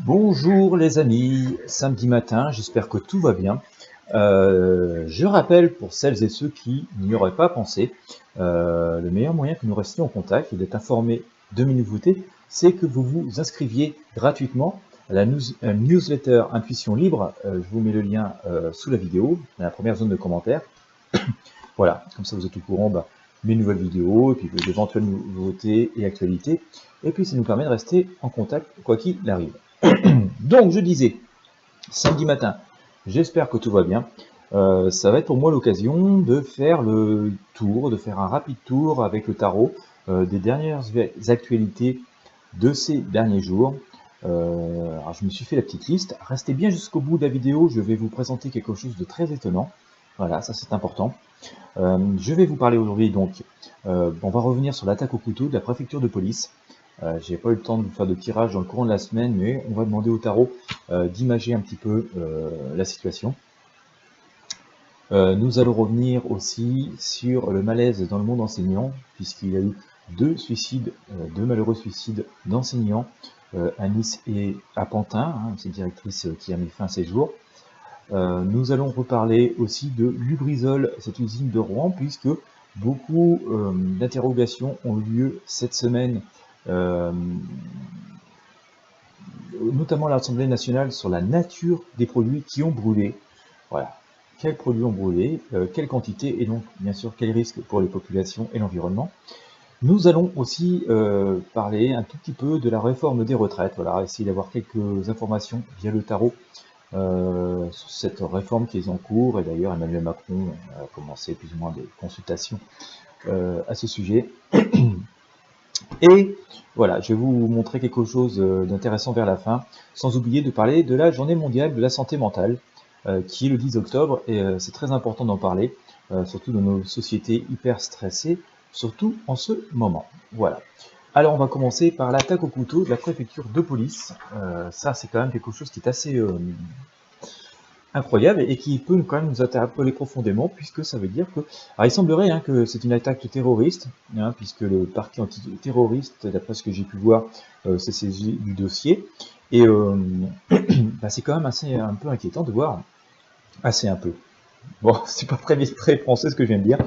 Bonjour les amis, samedi matin, j'espère que tout va bien. Je rappelle pour celles et ceux qui n'y auraient pas pensé, le meilleur moyen que nous restions en contact et d'être informés de mes nouveautés, c'est que vous vous inscriviez gratuitement à la newsletter Intuition Libre. Je vous mets le lien sous la vidéo, dans la première zone de commentaires. Voilà, comme ça vous êtes au courant mes nouvelles vidéos, et puis d'éventuelles nouveautés et actualités. Et puis ça nous permet de rester en contact quoi qu'il arrive. Donc je disais, samedi matin, j'espère que tout va bien. Ça va être pour moi l'occasion de faire le tour, de faire un rapide tour avec le tarot des dernières actualités de ces derniers jours. Alors je me suis fait la petite liste. Restez bien jusqu'au bout de la vidéo, je vais vous présenter quelque chose de très étonnant. Voilà, ça c'est important. Je vais vous parler aujourd'hui donc, on va revenir sur l'attaque au couteau de la préfecture de police. J'ai pas eu le temps de vous faire de tirage dans le courant de la semaine, mais on va demander au tarot d'imager un petit peu la situation. Nous allons revenir aussi sur le malaise dans le monde enseignant, puisqu'il y a eu deux malheureux suicides d'enseignants à Nice et à Pantin, hein, cette directrice qui a mis fin à ses jours. Nous allons reparler aussi de Lubrizol, cette usine de Rouen, puisque beaucoup d'interrogations ont eu lieu cette semaine, notamment à l'Assemblée nationale, sur la nature des produits qui ont brûlé. Voilà. Quels produits ont brûlé, quelle quantité, et donc bien sûr quels risques pour les populations et l'environnement. Nous allons aussi parler un tout petit peu de la réforme des retraites, voilà, essayer d'avoir quelques informations via le tarot sur cette réforme qui est en cours, et d'ailleurs Emmanuel Macron a commencé plus ou moins des consultations à ce sujet. Et voilà, je vais vous montrer quelque chose d'intéressant vers la fin, sans oublier de parler de la journée mondiale de la santé mentale, qui est le 10 octobre, et c'est très important d'en parler, surtout dans nos sociétés hyper stressées, surtout en ce moment. Voilà. Alors on va commencer par l'attaque au couteau de la préfecture de police. Ça c'est quand même quelque chose qui est assez incroyable et qui peut quand même nous interpeller profondément, puisque ça veut dire que... Alors il semblerait que c'est une attaque terroriste, puisque le parquet antiterroriste, d'après ce que j'ai pu voir, s'est saisi du dossier, et c'est quand même un peu inquiétant de voir, bon, c'est pas très français ce que je viens de dire,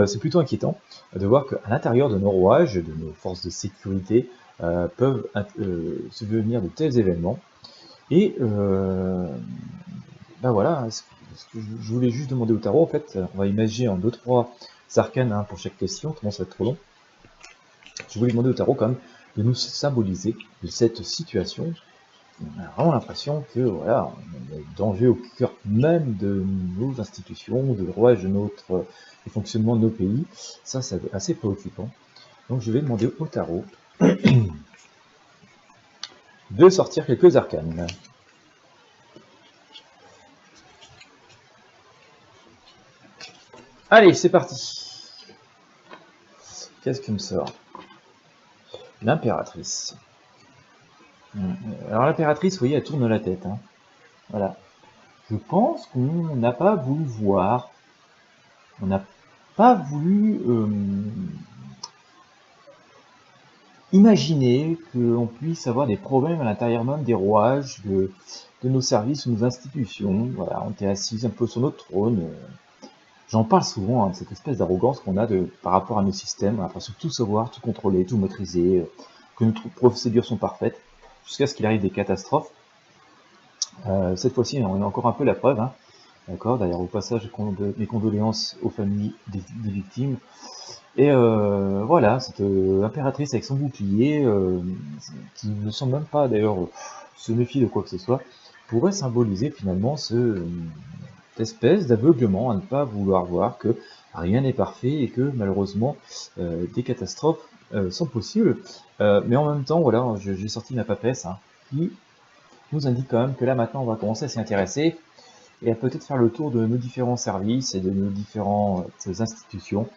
c'est plutôt inquiétant de voir qu'à l'intérieur de nos rouages, de nos forces de sécurité, peuvent se devenir de tels événements, et voilà, ce que je voulais juste demander au tarot, en fait, on va imaginer en 2-3 arcanes pour chaque question, sinon ça va être trop long. Je voulais demander au tarot quand même de nous symboliser de cette situation. On a vraiment l'impression que voilà, on a un danger au cœur même de nos institutions, de rouage de du fonctionnement de nos pays. Ça, c'est assez préoccupant. Donc je vais demander au tarot de sortir quelques arcanes. Allez, c'est parti. Qu'est-ce qui me sort? L'impératrice. Alors l'impératrice, vous voyez, elle tourne la tête. Voilà. Je pense qu'on n'a pas voulu voir, on n'a pas voulu imaginer qu'on puisse avoir des problèmes à l'intérieur même des rouages de nos services, de nos institutions. Voilà, on était assis un peu sur notre trône. J'en parle souvent, de cette espèce d'arrogance qu'on a par rapport à nos systèmes, on a l'impression de tout savoir, tout contrôler, tout maîtriser, que nos procédures sont parfaites, jusqu'à ce qu'il arrive des catastrophes. Cette fois-ci, on a encore un peu la preuve. D'accord, d'ailleurs au passage mes condoléances aux familles des victimes. Et voilà, cette impératrice avec son bouclier, qui ne semble même pas d'ailleurs se méfier de quoi que ce soit, pourrait symboliser finalement cette espèce d'aveuglement à ne pas vouloir voir que rien n'est parfait et que malheureusement des catastrophes sont possibles. Mais en même temps, voilà, j'ai sorti ma papesse qui nous indique quand même que là maintenant on va commencer à s'y intéresser et à peut-être faire le tour de nos différents services et de nos différentes institutions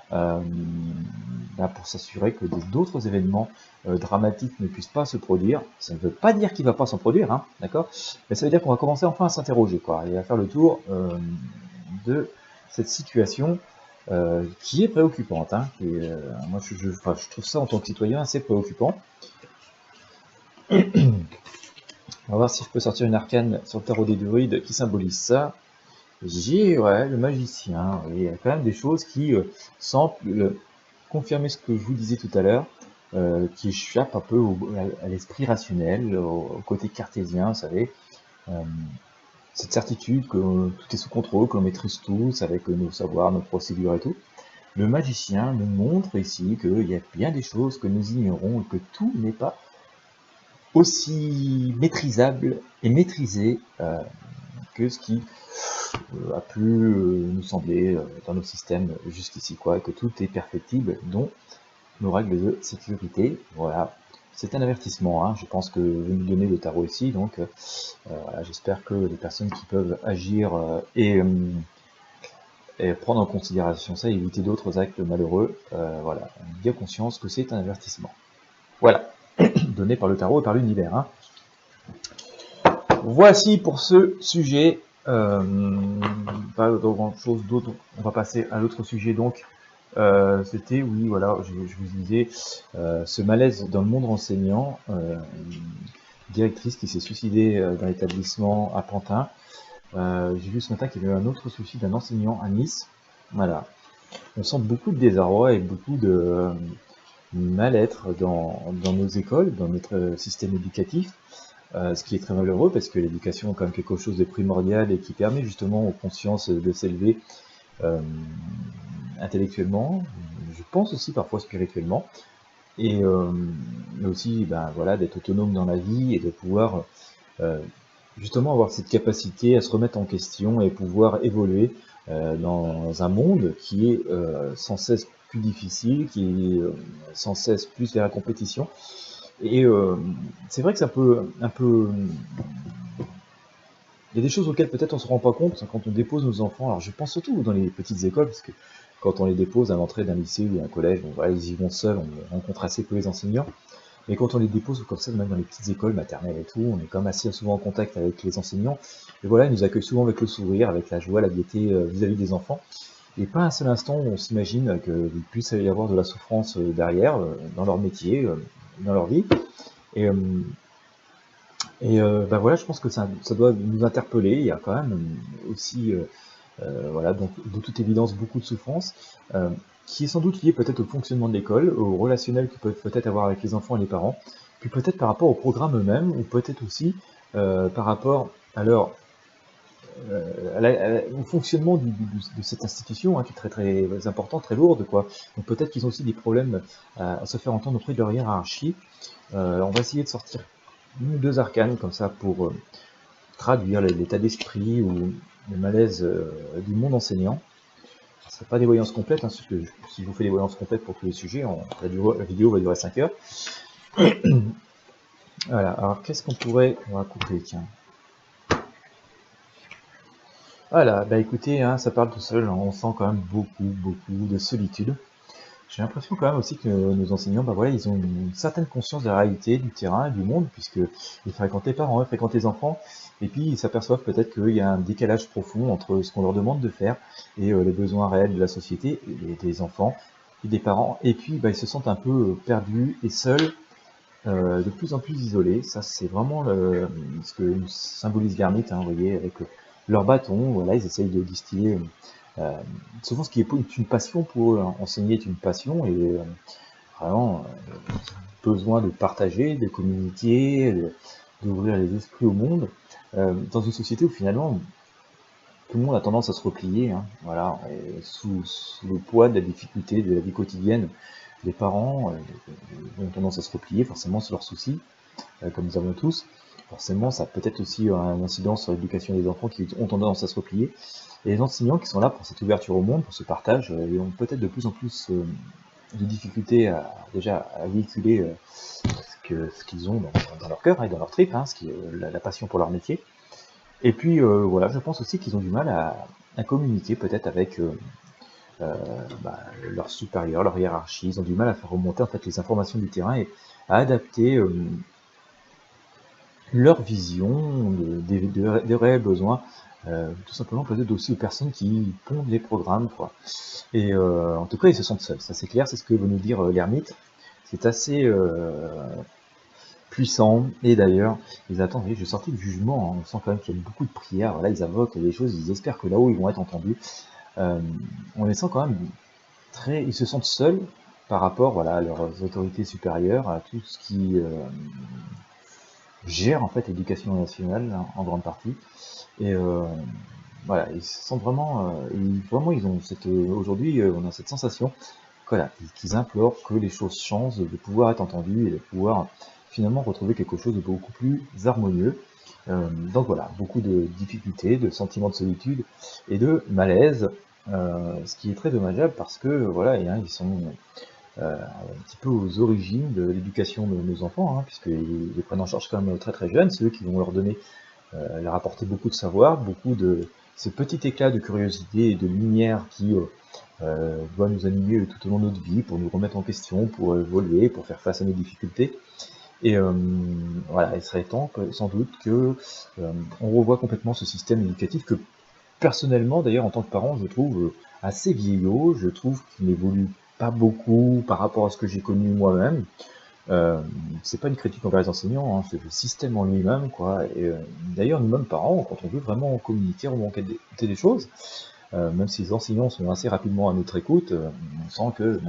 pour s'assurer que d'autres événements dramatiques ne puissent pas se produire. Ça ne veut pas dire qu'il ne va pas s'en produire, d'accord, mais ça veut dire qu'on va commencer enfin à s'interroger, et à faire le tour de cette situation qui est préoccupante. Moi, je trouve ça en tant que citoyen assez préoccupant. On va voir si je peux sortir une arcane sur le tarot des druides qui symbolise ça. J'ai, ouais, le magicien. Oui, il y a quand même des choses qui semblent confirmer ce que je vous disais tout à l'heure, qui échappent un peu à l'esprit rationnel, au côté cartésien, vous savez. Euh, cette certitude que tout est sous contrôle, que l'on maîtrise tous avec nos savoirs, nos procédures et tout. Le magicien nous montre ici qu'il y a bien des choses que nous ignorons et que tout n'est pas aussi maîtrisable et maîtrisé que ce qui a pu nous sembler dans nos systèmes jusqu'ici, quoi, et que tout est perfectible, dont nos règles de sécurité. Voilà, c'est un avertissement, hein. Je pense que vous nous donnez le tarot ici, donc voilà, j'espère que les personnes qui peuvent agir et prendre en considération ça, éviter d'autres actes malheureux, voilà, bien conscience que c'est un avertissement. Voilà, donné par le tarot et par l'univers, hein. Voici pour ce sujet. Pas grand chose d'autre. On va passer à l'autre sujet donc. C'était, oui, voilà, je vous disais, ce malaise dans le monde enseignant. Une directrice qui s'est suicidée dans l'établissement à Pantin. J'ai vu ce matin qu'il y avait eu un autre souci d'un enseignant à Nice. Voilà. On sent beaucoup de désarroi et beaucoup de mal-être dans nos écoles, dans notre système éducatif. Ce qui est très malheureux parce que l'éducation est quand même quelque chose de primordial et qui permet justement aux consciences de s'élever intellectuellement, je pense aussi parfois spirituellement, et aussi ben, voilà, d'être autonome dans la vie et de pouvoir justement avoir cette capacité à se remettre en question et pouvoir évoluer dans un monde qui est sans cesse plus difficile, qui est sans cesse plus vers la compétition. Et c'est vrai que c'est un peu. Il y a des choses auxquelles peut-être on se rend pas compte quand on dépose nos enfants. Alors je pense surtout dans les petites écoles, parce que quand on les dépose à l'entrée d'un lycée ou d'un collège, bon, voilà, ils y vont seuls, on rencontre assez peu les enseignants. Mais quand on les dépose comme ça, même dans les petites écoles maternelles et tout, on est quand même assez souvent en contact avec les enseignants. Et voilà, ils nous accueillent souvent avec le sourire, avec la joie, la gaieté vis-à-vis des enfants. Et pas un seul instant on s'imagine qu'il puisse y avoir de la souffrance derrière, dans leur métier, dans leur vie. Et, bah voilà, je pense que ça doit nous interpeller. Il y a quand même aussi, voilà, donc de toute évidence, beaucoup de souffrance, qui est sans doute liée peut-être au fonctionnement de l'école, au relationnel qu'ils peuvent peut-être avoir avec les enfants et les parents, puis peut-être par rapport au programme eux-mêmes, ou peut-être aussi par rapport à leur, au fonctionnement de cette institution, hein, qui est très très importante, très lourde, quoi. Donc peut-être qu'ils ont aussi des problèmes à se faire entendre auprès de leur hiérarchie. On va essayer de sortir une ou deux arcanes comme ça pour traduire l'état d'esprit ou le malaise du monde enseignant. Ce ne sera pas des voyances complètes, hein, parce que si je vous fais des voyances complètes pour tous les sujets, la vidéo va durer 5 heures. Voilà, alors qu'est-ce qu'on pourrait... On va couper, tiens. Voilà, bah écoutez, hein, ça parle tout seul, hein, on sent quand même beaucoup de solitude. J'ai l'impression quand même aussi que nos enseignants, bah voilà, ils ont une certaine conscience de la réalité du terrain, du monde, puisqu'ils fréquentent les parents, ils fréquentent les enfants, et puis ils s'aperçoivent peut-être qu'il y a un décalage profond entre ce qu'on leur demande de faire et les besoins réels de la société, et des enfants et des parents, et puis bah, ils se sentent un peu perdus et seuls, de plus en plus isolés. Ça, c'est vraiment ce que symbolise Garnet, hein, vous voyez, avec leur bâton, voilà, ils essayent de distiller. Euh, Souvent, ce qui est une passion pour eux, hein. Enseigner est une passion et vraiment besoin de partager, de communiquer, d'ouvrir les esprits au monde, dans une société où finalement tout le monde a tendance à se replier, hein, voilà, et sous le poids de la difficulté de la vie quotidienne. Les parents ont tendance à se replier forcément sur leurs soucis, comme nous avons tous. Forcément, ça a peut-être aussi un incidence sur l'éducation des enfants qui ont tendance à se replier. Et les enseignants qui sont là pour cette ouverture au monde, pour ce partage, et ont peut-être de plus en plus de difficultés déjà à véhiculer ce qu'ils ont dans leur cœur et dans leur trip, hein, ce qui est la passion pour leur métier. Et puis voilà, je pense aussi qu'ils ont du mal à communiquer peut-être avec bah, leurs supérieurs, leur hiérarchie. Ils ont du mal à faire remonter en fait les informations du terrain et à adapter leur vision des réels besoins, tout simplement peut-être aussi aux personnes qui pondent les programmes, quoi. Et en tout cas, ils se sentent seuls, ça c'est clair, c'est ce que veut nous dire l'ermite. C'est assez puissant. Et d'ailleurs, ils attendent, vous voyez, je sortis du jugement, hein, on sent quand même qu'il y a beaucoup de prières, voilà, ils invoquent des choses, ils espèrent que là-haut ils vont être entendus. On les sent quand même ils se sentent seuls par rapport, voilà, à leurs autorités supérieures, à tout ce qui gère en fait l'éducation nationale, hein, en grande partie. Et voilà, ils se sentent vraiment, ils ont cette, aujourd'hui, on a cette sensation, voilà, qu'ils implorent que les choses changent, de pouvoir être entendus et de pouvoir finalement retrouver quelque chose de beaucoup plus harmonieux. Donc voilà, beaucoup de difficultés, de sentiments de solitude et de malaise, ce qui est très dommageable parce que voilà, ils sont un petit peu aux origines de l'éducation de nos enfants, hein, puisqu'ils les prennent en charge quand même très très jeunes, c'est eux qui vont leur donner, leur apporter beaucoup de savoir, beaucoup de ce petit éclat de curiosité et de lumière qui doit nous animer tout au long de notre vie pour nous remettre en question, pour évoluer, pour faire face à nos difficultés. Et voilà, il serait temps sans doute que on revoie complètement ce système éducatif que personnellement, d'ailleurs, en tant que parent, je trouve assez vieillot, je trouve qu'il n'évolue pas beaucoup par rapport à ce que j'ai connu moi-même. C'est pas une critique envers les enseignants, hein, c'est le système en lui-même, quoi. Et d'ailleurs, nous-mêmes parents, quand on veut vraiment communiquer, remonter des choses, même si les enseignants sont assez rapidement à notre écoute, on sent que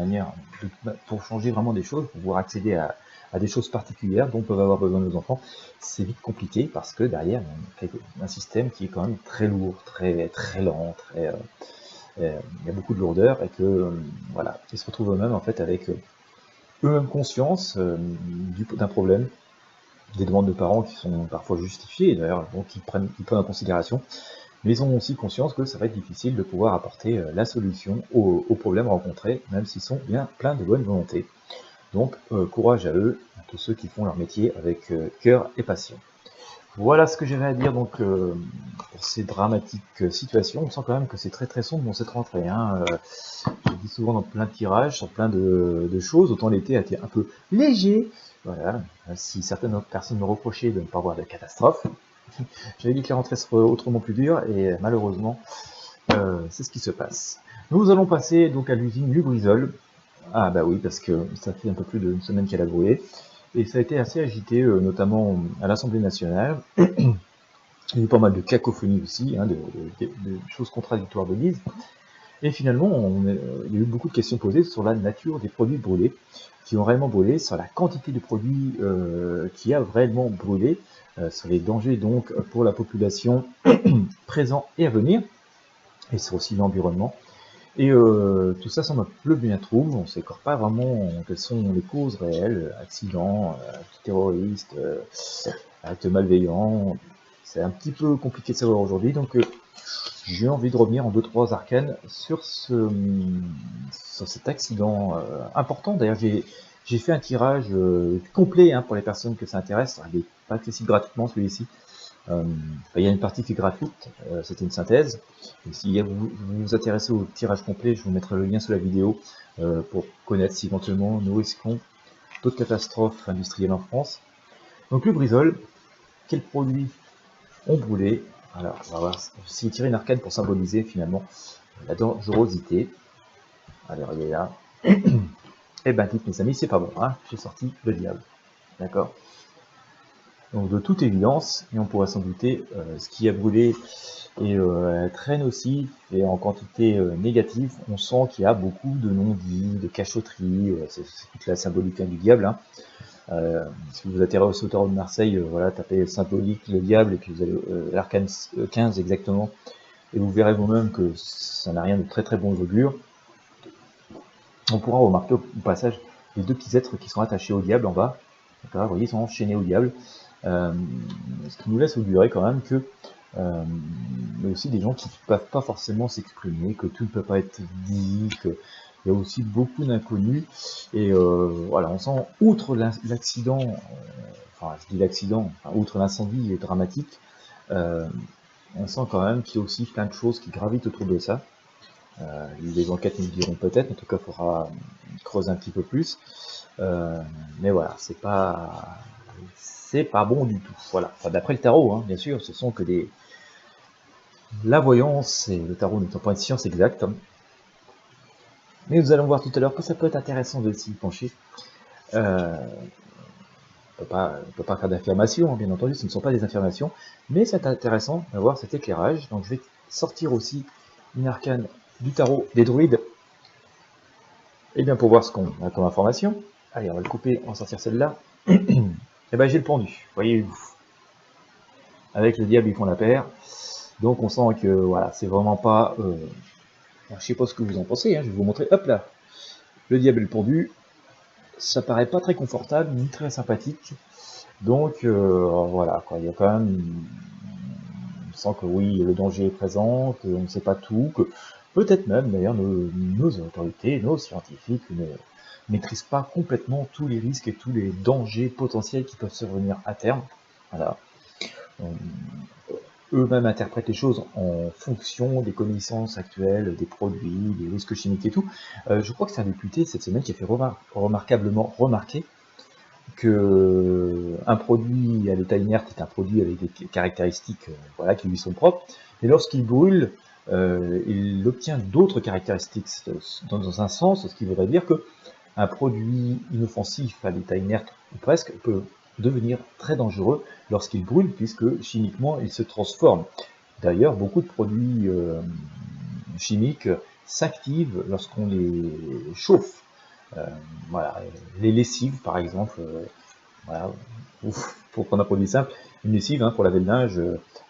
pour changer vraiment des choses, pour pouvoir accéder à des choses particulières dont peuvent avoir besoin nos enfants, c'est vite compliqué parce que derrière, il y a un système qui est quand même très lourd, très, très lent, il y a beaucoup de lourdeur et que voilà, ils se retrouvent eux-mêmes en fait avec eux-mêmes conscience d'un problème, des demandes de parents qui sont parfois justifiées d'ailleurs, donc ils prennent en considération, mais ils ont aussi conscience que ça va être difficile de pouvoir apporter la solution aux problèmes rencontrés, même s'ils sont bien pleins de bonne volonté. Donc courage à eux, à tous ceux qui font leur métier avec cœur et passion. Voilà ce que j'avais à dire donc pour ces dramatiques situations. On sent quand même que c'est très très sombre dans cette rentrée, hein. Je dis souvent dans plein de tirages, sur plein de choses. Autant l'été a été un peu léger. Voilà. Si certaines personnes me reprochaient de ne pas voir de catastrophe, j'avais dit que la rentrée serait autrement plus dure et malheureusement, c'est ce qui se passe. Nous allons passer donc à l'usine Lubrizol. Ah bah oui, parce que ça fait un peu plus d'une semaine qu'elle a brûlé. Et ça a été assez agité, notamment à l'Assemblée nationale. Il y a eu pas mal de cacophonie aussi, hein, de choses contradictoires de mise. Et finalement, il y a eu beaucoup de questions posées sur la nature des produits brûlés, qui ont réellement brûlé, sur la quantité de produits qui a réellement brûlé, sur les dangers donc pour la population présent et à venir, et sur aussi l'environnement. Et tout ça semble un peu bien trouble, on ne sait encore pas vraiment quelles sont les causes réelles, accidents, actes terroristes, actes malveillants. C'est un petit peu compliqué de savoir aujourd'hui, donc j'ai envie de revenir en 2-3 arcanes sur cet accident important. D'ailleurs, j'ai fait un tirage complet, hein, pour les personnes que ça intéresse. Il n'est pas accessible gratuitement celui-ci. Il y a une partie qui est gratuite, c'était une synthèse. Et si vous vous intéressez au tirage complet, je vous mettrai le lien sous la vidéo pour connaître si éventuellement nous risquons d'autres catastrophes industrielles en France. Donc le Lubrizol, quels produits ont brûlé? Alors, on va voir si tirer une arcane pour symboliser finalement la dangerosité. Alors, il est là. Eh ben, dites mes amis, c'est pas bon, hein, j'ai sorti le diable. D'accord? Donc, de toute évidence, et on pourrait s'en douter, ce qui a brûlé est très nocif et en quantité négative. On sent qu'il y a beaucoup de non-dits, de cachotterie, c'est toute la symbolique, hein, du diable, hein. Si vous atterrez au Sauterreau de Marseille, voilà, tapez symbolique, le diable, et puis vous allez l'arcane 15 exactement, et vous verrez vous-même que ça n'a rien de très très bon augure. On pourra remarquer au passage les deux petits êtres qui sont attachés au diable en bas. Vous voyez, ils sont enchaînés au diable. Ce qui nous laisse augurer quand même que il y a aussi des gens qui ne peuvent pas forcément s'exprimer, que tout ne peut pas être dit, qu'il y a aussi beaucoup d'inconnus. Et voilà, on sent, outre l'accident, enfin je dis l'accident, enfin, outre l'incendie dramatique, on sent quand même qu'il y a aussi plein de choses qui gravitent autour de ça. Les enquêtes nous le diront peut-être, en tout cas il faudra creuser un petit peu plus. Mais voilà, c'est pas bon du tout. Voilà. Enfin, d'après le tarot, hein, bien sûr, ce sont que la voyance et le tarot n'étant pas une science exacte. Mais nous allons voir tout à l'heure que ça peut être intéressant de s'y pencher. on peut pas faire d'affirmation, hein, bien entendu, ce ne sont pas des affirmations, mais c'est intéressant d'avoir cet éclairage. Donc je vais sortir aussi une arcane du tarot des druides, et bien pour voir ce qu'on a comme information. Allez, on va le couper, on va sortir celle-là. Et ben j'ai le pendu, voyez-vous. Avec le diable, ils font la paire. Donc on sent que voilà, c'est vraiment pas. Je sais pas ce que vous en pensez, hein, je vais vous montrer. Hop là, le diable et le pendu. Ça paraît pas très confortable ni très sympathique. Donc voilà, quoi, il y a quand même. On sent que oui, le danger est présent, qu'on ne sait pas tout, que peut-être même d'ailleurs nos autorités, nos scientifiques ne maîtrisent pas complètement tous les risques et tous les dangers potentiels qui peuvent survenir à terme. Voilà. Eux-mêmes interprètent les choses en fonction des connaissances actuelles, des produits, des risques chimiques et tout. Je crois que c'est un député cette semaine qui a fait remarquablement remarquer que un produit à l'état inerte est un produit avec des caractéristiques voilà, qui lui sont propres, et lorsqu'il brûle, il obtient d'autres caractéristiques dans un sens, ce qui voudrait dire que un produit inoffensif à l'état inerte ou presque peut devenir très dangereux lorsqu'il brûle, puisque chimiquement il se transforme. D'ailleurs, beaucoup de produits chimiques s'activent lorsqu'on les chauffe. Voilà, les lessives par exemple, voilà, pour prendre un produit simple, une lessive hein, pour laver le linge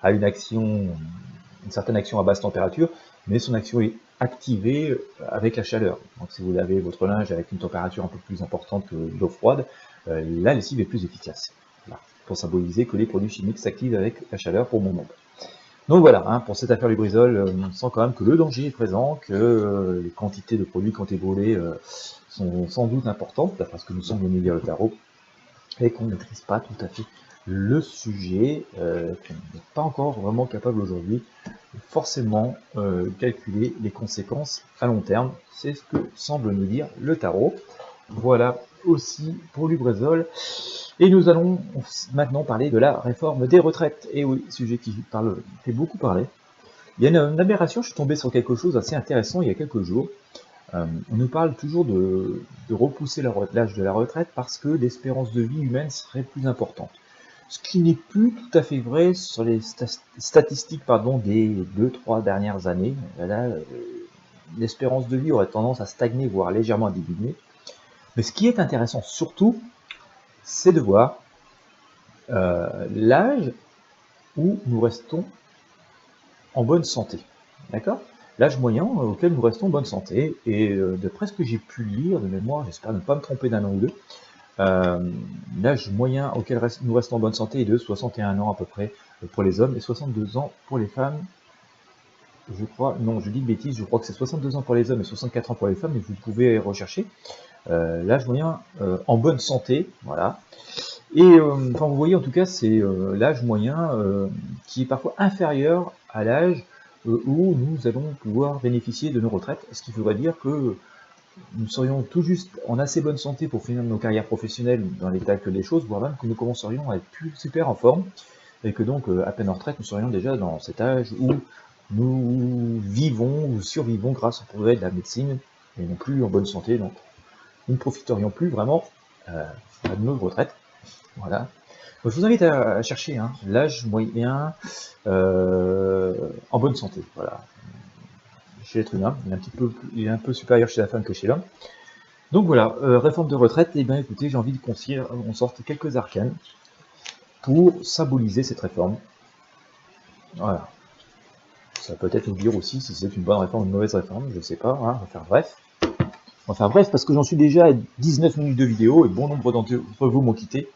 a une certaine action à basse température, mais son action est activée avec la chaleur. Donc si vous lavez votre linge avec une température un peu plus importante que l'eau froide, la lessive est plus efficace. Voilà, pour symboliser que les produits chimiques s'activent avec la chaleur pour mon nombre. Donc voilà, hein, pour cette affaire Lubrizol, on sent quand même que le danger est présent, que les quantités de produits qui ont été brûlés sont sans doute importantes, d'après ce que nous semble nous dire le tarot, et qu'on ne maîtrise pas tout à fait le sujet, qu'on n'est pas encore vraiment capable aujourd'hui de forcément calculer les conséquences à long terme. C'est ce que semble nous dire le tarot. Voilà aussi pour Lubrizol. Et nous allons maintenant parler de la réforme des retraites. Et oui, sujet qui fait beaucoup parler. Il y a une aberration, je suis tombé sur quelque chose d'assez intéressant il y a quelques jours. On nous parle toujours de repousser l'âge de la retraite parce que l'espérance de vie humaine serait plus importante. Ce qui n'est plus tout à fait vrai sur les statistiques des 2-3 dernières années. Là, l'espérance de vie aurait tendance à stagner, voire légèrement à diminuer. Mais ce qui est intéressant surtout, c'est de voir l'âge où nous restons en bonne santé. D'accord ? L'âge moyen auquel nous restons en bonne santé, et d'après ce que j'ai pu lire de mémoire, j'espère ne pas me tromper d'un an ou deux, l'âge moyen auquel nous restons en bonne santé est de 61 ans à peu près pour les hommes et 62 ans pour les femmes. Je crois, non, je dis de bêtises, je crois que c'est 62 ans pour les hommes et 64 ans pour les femmes, mais vous pouvez rechercher. L'âge moyen en bonne santé, voilà. Et enfin, vous voyez, en tout cas, c'est l'âge moyen qui est parfois inférieur à l'âge où nous allons pouvoir bénéficier de nos retraites, ce qui voudrait dire que nous serions tout juste en assez bonne santé pour finir nos carrières professionnelles dans l'état actuel des choses, voire même que nous commencerions à être plus super en forme, et que donc, à peine en retraite, nous serions déjà dans cet âge où nous vivons ou survivons grâce au progrès de la médecine, et non plus en bonne santé, donc nous ne profiterions plus vraiment de nos retraites. Voilà. Donc, je vous invite à chercher hein, l'âge moyen en bonne santé. Voilà. Chez l'être humain, il est un peu supérieur chez la femme que chez l'homme. Donc voilà, réforme de retraite, et bien écoutez, j'ai envie qu'on sorte quelques arcanes pour symboliser cette réforme. Voilà. Ça va peut-être nous dire aussi si c'est une bonne réforme ou une mauvaise réforme, je ne sais pas, hein, on va faire bref. On va faire bref parce que j'en suis déjà à 19 minutes de vidéo et bon nombre d'entre vous m'ont quitté.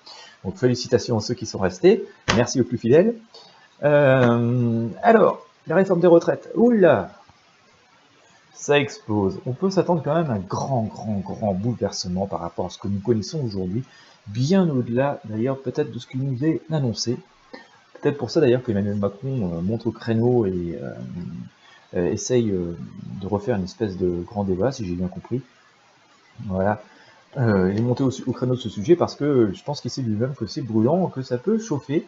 Donc félicitations à ceux qui sont restés, merci aux plus fidèles. Alors, la réforme des retraites, oula, ça explose. On peut s'attendre quand même à un grand bouleversement par rapport à ce que nous connaissons aujourd'hui, bien au-delà d'ailleurs peut-être de ce qui nous est annoncé. Peut-être pour ça d'ailleurs qu'Emmanuel Macron monte au créneau et essaye de refaire une espèce de grand débat, si j'ai bien compris. Voilà. Il est monté au créneau de ce sujet parce que je pense qu'il sait lui-même que c'est brûlant, que ça peut chauffer.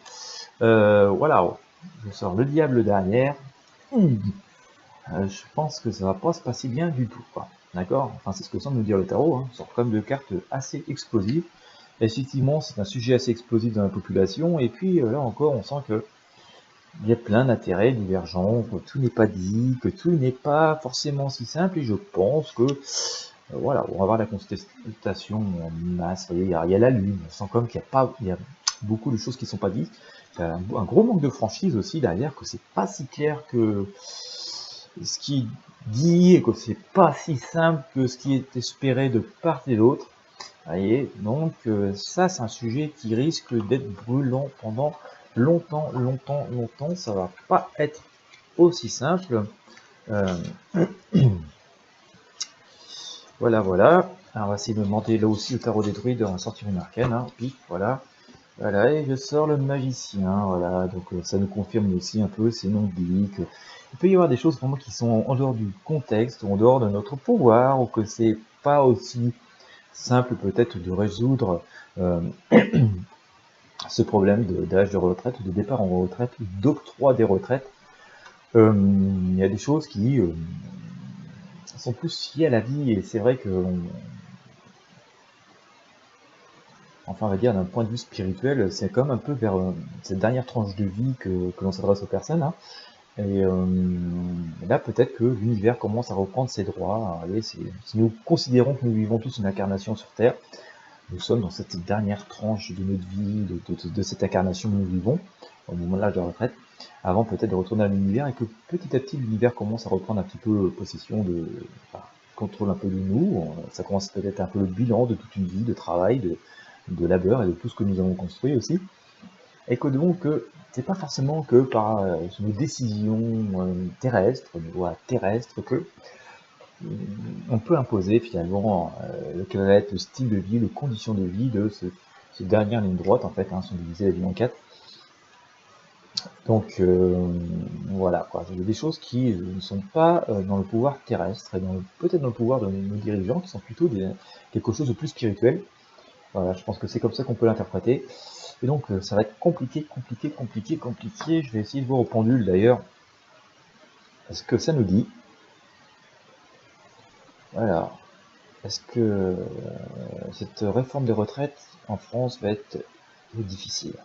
Voilà, je sors le diable derrière. Je pense que ça va pas se passer bien du tout, quoi. D'accord ? Enfin, c'est ce que semble nous dire le tarot, hein. On sort comme deux cartes assez explosives. Effectivement, c'est un sujet assez explosif dans la population, et puis là encore, on sent que il y a plein d'intérêts divergents, que tout n'est pas dit, que tout n'est pas forcément si simple, et je pense que voilà, on va avoir la contestation en masse. Vous voyez, il y a la lune, on sent comme qu'il n'y a pas, il y a beaucoup de choses qui ne sont pas dites. Il y a un gros manque de franchise aussi derrière, que c'est pas si clair que ce qui dit, et que c'est pas si simple que ce qui est espéré de part et d'autre. Vous voyez, donc ça c'est un sujet qui risque d'être brûlant pendant longtemps, longtemps, longtemps. Ça va pas être aussi simple. Euh, voilà, voilà. Alors, on va essayer de demander là aussi au tarot des druides, on va sortir une arcane, hein. Puis voilà. Voilà, et je sors le magicien, voilà, donc ça nous confirme aussi un peu ces noms bibliques. Il peut y avoir des choses vraiment qui sont en dehors du contexte, ou en dehors de notre pouvoir, ou que c'est pas aussi simple peut-être de résoudre euh, ce problème d'âge de retraite, ou de départ en retraite, ou d'octroi des retraites. Il y a des choses qui sont plus liées à la vie, et c'est vrai que, enfin on va dire d'un point de vue spirituel, c'est comme un peu vers cette dernière tranche de vie que l'on s'adresse aux personnes, hein. Et là, peut-être que l'univers commence à reprendre ses droits. Allez, si nous considérons que nous vivons tous une incarnation sur Terre, nous sommes dans cette dernière tranche de notre vie, de cette incarnation que nous vivons, au moment de l'âge de la retraite, avant peut-être de retourner à l'univers, et que petit à petit l'univers commence à reprendre un petit peu possession enfin, contrôle un peu de nous. Ça commence peut-être un peu le bilan de toute une vie de travail, de labeur et de tout ce que nous avons construit aussi. Et que donc, c'est pas forcément que par nos décisions terrestres, nos lois terrestres, que on peut imposer finalement quel va être le style de vie, les conditions de vie de ces dernières lignes droites, en fait, hein, sont divisées la vie en 4. Donc voilà, quoi. Il y a des choses qui ne sont pas dans le pouvoir terrestre, et peut-être dans le pouvoir de nos dirigeants, qui sont plutôt quelque chose de plus spirituel. Voilà, je pense que c'est comme ça qu'on peut l'interpréter. Et donc ça va être compliqué, compliqué, compliqué, compliqué. Je vais essayer de voir au pendule d'ailleurs ce que ça nous dit. Voilà. Est-ce que cette réforme des retraites en France va être difficile?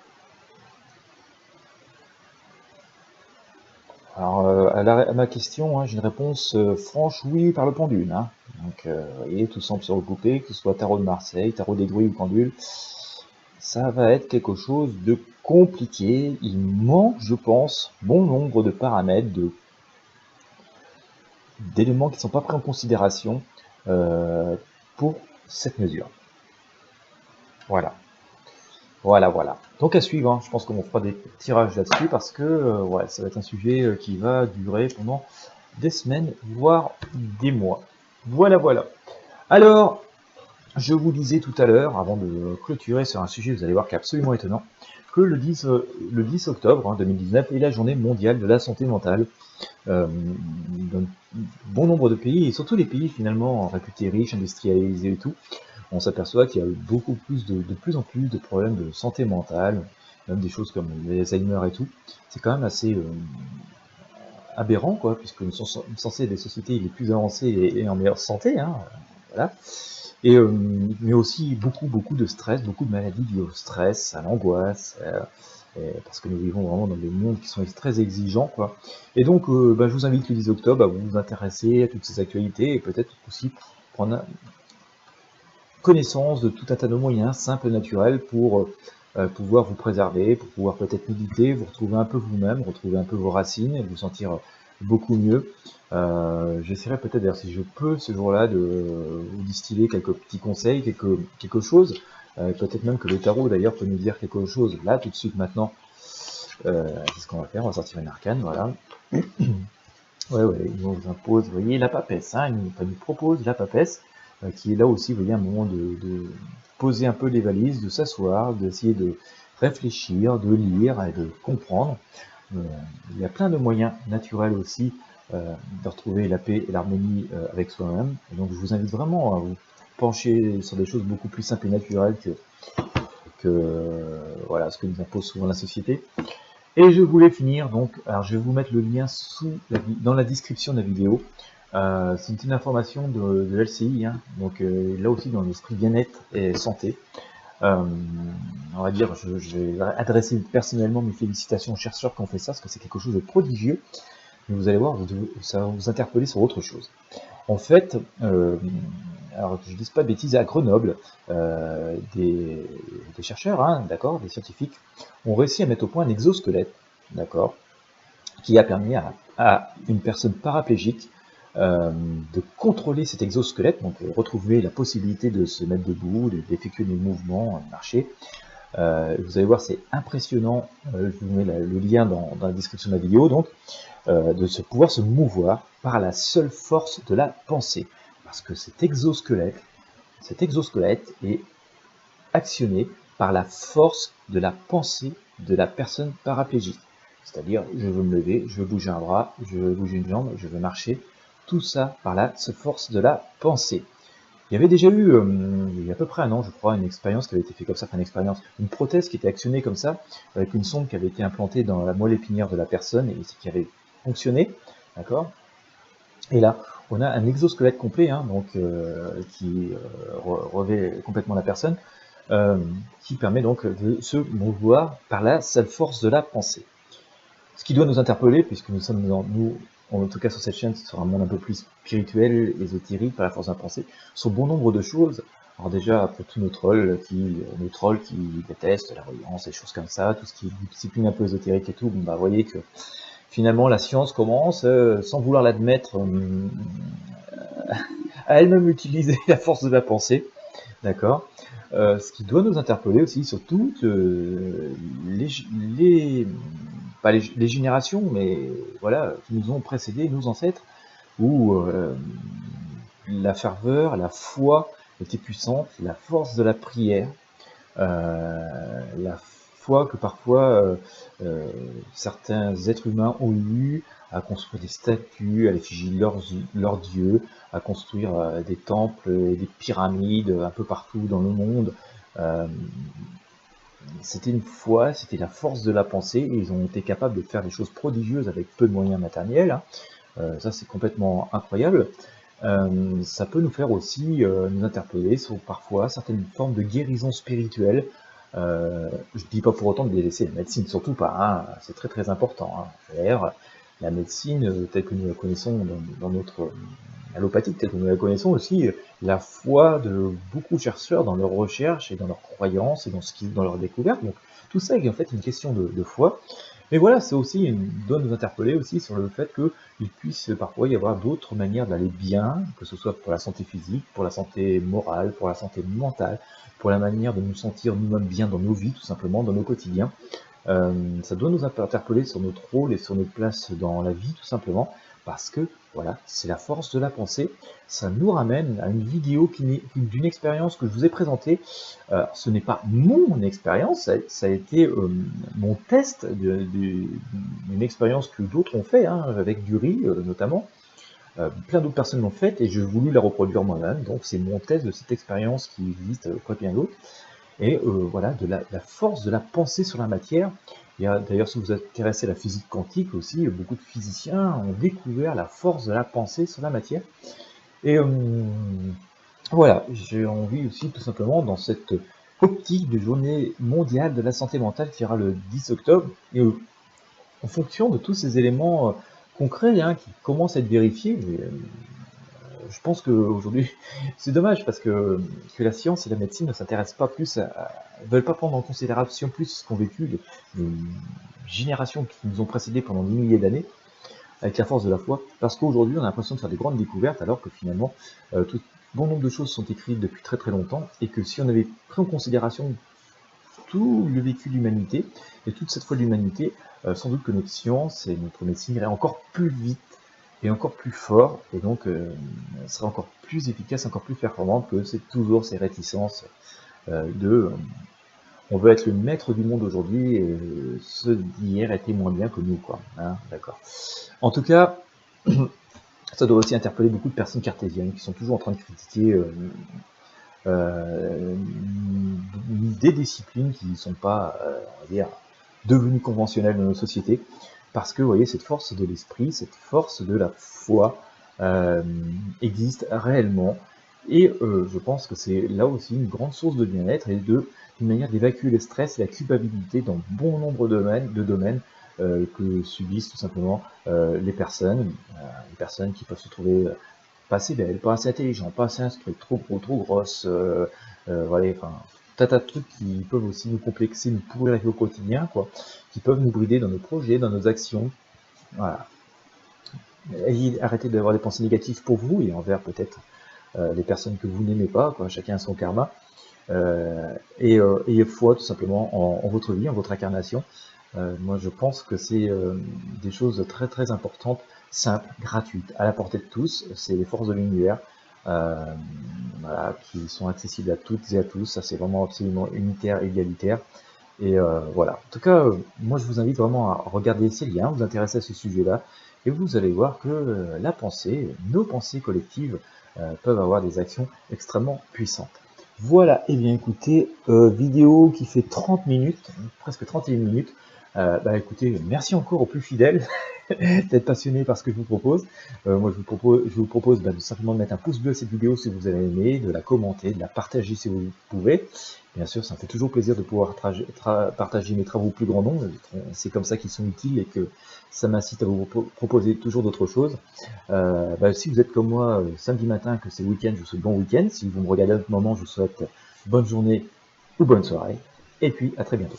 Alors à ma question, hein, j'ai une réponse franche oui par le pendule, hein. Donc vous voyez, tout semble se recouper, que ce soit tarot de Marseille, tarot des druides ou pendule. Ça va être quelque chose de compliqué. Il manque, je pense, bon nombre de paramètres, d'éléments qui ne sont pas pris en considération pour cette mesure. Voilà. Voilà, voilà. Donc à suivre, hein. Je pense qu'on fera des tirages là-dessus parce que ouais, ça va être un sujet qui va durer pendant des semaines, voire des mois. Voilà, voilà. Alors, je vous disais tout à l'heure, avant de clôturer sur un sujet, vous allez voir qui est absolument étonnant, que le 10 octobre 2019 est la journée mondiale de la santé mentale. Dans bon nombre de pays, et surtout les pays finalement réputés riches, industrialisés et tout, on s'aperçoit qu'il y a beaucoup plus de plus en plus de problèmes de santé mentale, même des choses comme l'Alzheimer et tout. C'est quand même assez aberrant, quoi, puisque nous sommes censés être des sociétés les plus avancées et en meilleure santé, hein, voilà. Et, mais aussi beaucoup de stress, beaucoup de maladies dues au stress, à l'angoisse, parce que nous vivons vraiment dans des mondes qui sont très exigeants, quoi. Et donc, je vous invite le 10 octobre à vous intéresser à toutes ces actualités, et peut-être aussi prendre connaissance de tout un tas de moyens simples et naturels pour pouvoir vous préserver, pour pouvoir peut-être méditer, vous retrouver un peu vous-même, retrouver un peu vos racines, et vous sentir beaucoup mieux. J'essaierai peut-être, d'ailleurs si je peux, ce jour-là, de vous distiller quelques petits conseils, quelque chose. Peut-être même que le tarot, d'ailleurs, peut nous dire quelque chose, là, tout de suite, maintenant. C'est ce qu'on va faire, on va sortir une arcane, voilà. Ouais, il nous impose, vous voyez, la papesse, hein, il nous propose la papesse, qui est là aussi, vous voyez, un moment de poser un peu les valises, de s'asseoir, d'essayer de réfléchir, de lire et de comprendre. Il y a plein de moyens naturels aussi de retrouver la paix et l'harmonie avec soi-même. Et donc je vous invite vraiment à vous pencher sur des choses beaucoup plus simples et naturelles que voilà, ce que nous impose souvent la société. Et je voulais finir, donc, alors je vais vous mettre le lien dans la description de la vidéo. C'est une information de LCI, hein, donc là aussi dans l'esprit bien-être et santé. Euh, on va dire, je vais adresser personnellement mes félicitations aux chercheurs qui ont fait ça, parce que c'est quelque chose de prodigieux. Mais vous allez voir, ça va vous interpeller sur autre chose. En fait, alors que je ne dise pas de bêtises, à Grenoble, des chercheurs, hein, d'accord, des scientifiques, ont réussi à mettre au point un exosquelette, d'accord, qui a permis à une personne paraplégique de contrôler cet exosquelette, donc retrouver la possibilité de se mettre debout, d'effectuer des mouvements, de marcher. Vous allez voir, c'est impressionnant. Je vous mets le lien dans la description de la vidéo, donc, de pouvoir se mouvoir par la seule force de la pensée. Parce que cet exosquelette est actionné par la force de la pensée de la personne paraplégique. C'est-à-dire, je veux me lever, je veux bouger un bras, je veux bouger une jambe, je veux marcher. Tout ça par la seule force de la pensée. Il y avait déjà eu, il y a à peu près un an, je crois, une expérience qui avait été faite comme ça, enfin une expérience, une prothèse qui était actionnée comme ça, avec une sonde qui avait été implantée dans la moelle épinière de la personne et qui avait fonctionné, d'accord. Et là, on a un exosquelette complet, hein, donc qui revêt complètement la personne, euh, qui permet donc de se mouvoir par la seule force de la pensée. Ce qui doit nous interpeller, puisque nous sommes en tout cas sur cette chaîne, sur un monde un peu plus spirituel, ésotérique, par la force de la pensée, sur bon nombre de choses. Alors déjà, après tous nos trolls qui détestent la religion, ces choses comme ça, tout ce qui est discipline un peu ésotérique et tout, bon, bah, vous voyez que finalement la science commence, sans vouloir l'admettre, à elle-même utiliser la force de la pensée, d'accord. Ce qui doit nous interpeller aussi sur toutes les, pas les générations, mais voilà, qui nous ont précédés, nos ancêtres, où la ferveur, la foi était puissante, la force de la prière, la foi que parfois certains êtres humains ont eu à construire des statues à l'effigie de leurs dieux, à construire des temples et des pyramides un peu partout dans le monde. Euh, C'était une foi, c'était la force de la pensée, et ils ont été capables de faire des choses prodigieuses avec peu de moyens matériels, hein. Ça c'est complètement incroyable. Ça peut nous faire aussi nous interpeller sur parfois certaines formes de guérison spirituelle. Je ne dis pas pour autant de délaisser la médecine, surtout pas, hein, c'est très très important, hein. D'ailleurs, la médecine telle que nous la connaissons dans notre allopathie, telle que nous la connaissons aussi, la foi de beaucoup de chercheurs dans leurs recherches et dans leurs croyances et dans leurs découvertes. Donc tout ça est en fait une question de foi. Mais voilà, c'est aussi doit nous interpeller aussi sur le fait qu'il puisse parfois y avoir d'autres manières d'aller bien, que ce soit pour la santé physique, pour la santé morale, pour la santé mentale, pour la manière de nous sentir nous-mêmes bien dans nos vies, tout simplement, dans nos quotidiens. Ça doit nous interpeller sur notre rôle et sur notre place dans la vie, tout simplement, parce que, voilà, c'est la force de la pensée. Ça nous ramène à une vidéo d'une expérience que je vous ai présentée. Ce n'est pas mon expérience, ça a été mon test d'une expérience que d'autres ont fait, hein, avec du riz notamment. Plein d'autres personnes l'ont faite et j'ai voulu la reproduire moi-même. Donc c'est mon test de cette expérience qui existe quoi bien d'autre. Et voilà, de la force de la pensée sur la matière. Il y a d'ailleurs, si vous vous intéressez à la physique quantique aussi, beaucoup de physiciens ont découvert la force de la pensée sur la matière. Et voilà, j'ai envie aussi tout simplement dans cette optique de journée mondiale de la santé mentale qui sera le 10 octobre, et en fonction de tous ces éléments concrets, hein, qui commencent à être vérifiés, mais, je pense qu'aujourd'hui, c'est dommage parce que la science et la médecine ne s'intéressent pas plus veulent pas prendre en considération plus ce qu'ont vécu les générations qui nous ont précédés pendant des milliers d'années, avec la force de la foi, parce qu'aujourd'hui on a l'impression de faire des grandes découvertes alors que finalement tout bon nombre de choses sont écrites depuis très très longtemps, et que si on avait pris en considération tout le vécu de l'humanité et toute cette foi de l'humanité, sans doute que notre science et notre médecine iraient encore plus vite et encore plus fort, et donc serait encore plus efficace, encore plus performante que c'est toujours ces réticences de on veut être le maître du monde aujourd'hui et ceux d'hier étaient moins bien que nous, quoi. Hein, d'accord. En tout cas, ça doit aussi interpeller beaucoup de personnes cartésiennes qui sont toujours en train de critiquer euh, des disciplines qui ne sont pas, on va dire, devenues conventionnelles dans nos sociétés, parce que, vous voyez, cette force de l'esprit, cette force de la foi existe réellement, Et je pense que c'est là aussi une grande source de bien-être et une manière d'évacuer le stress et la culpabilité dans bon nombre de domaines que subissent tout simplement les personnes qui peuvent se trouver pas assez belles, pas assez intelligentes, pas assez instruites, trop gros, trop grosses, voilà, enfin, tas de trucs qui peuvent aussi nous complexer, nous pourrir la vie au quotidien, quoi, qui peuvent nous brider dans nos projets, dans nos actions. Voilà. Arrêtez d'avoir des pensées négatives pour vous et envers peut-être les personnes que vous n'aimez pas, quoi. Chacun a son karma. Ayez foi tout simplement en votre vie, en votre incarnation. Moi, je pense que c'est des choses très très importantes, simples, gratuites, à la portée de tous. C'est les forces de l'univers, euh, voilà, qui sont accessibles à toutes et à tous. Ça, c'est vraiment absolument unitaire, égalitaire. Et voilà. En tout cas, moi, je vous invite vraiment à regarder ces liens, vous intéresser à ce sujet-là, et vous allez voir que la pensée, nos pensées collectives, peuvent avoir des actions extrêmement puissantes. Voilà, et bien écoutez, vidéo qui fait 30 minutes, presque 31 minutes. Bah écoutez, merci encore aux plus fidèles d'être passionnés par ce que je vous propose. Moi je vous propose bah, simplement de mettre un pouce bleu à cette vidéo si vous avez aimé, de la commenter, de la partager si vous pouvez. Bien sûr, ça me fait toujours plaisir de pouvoir partager mes travaux au plus grand nombre. C'est comme ça qu'ils sont utiles et que ça m'incite à vous proposer toujours d'autres choses. Bah, si vous êtes comme moi samedi matin, que c'est le week-end, je vous souhaite bon week-end. Si vous me regardez à un autre moment, je vous souhaite bonne journée ou bonne soirée. Et puis à très bientôt.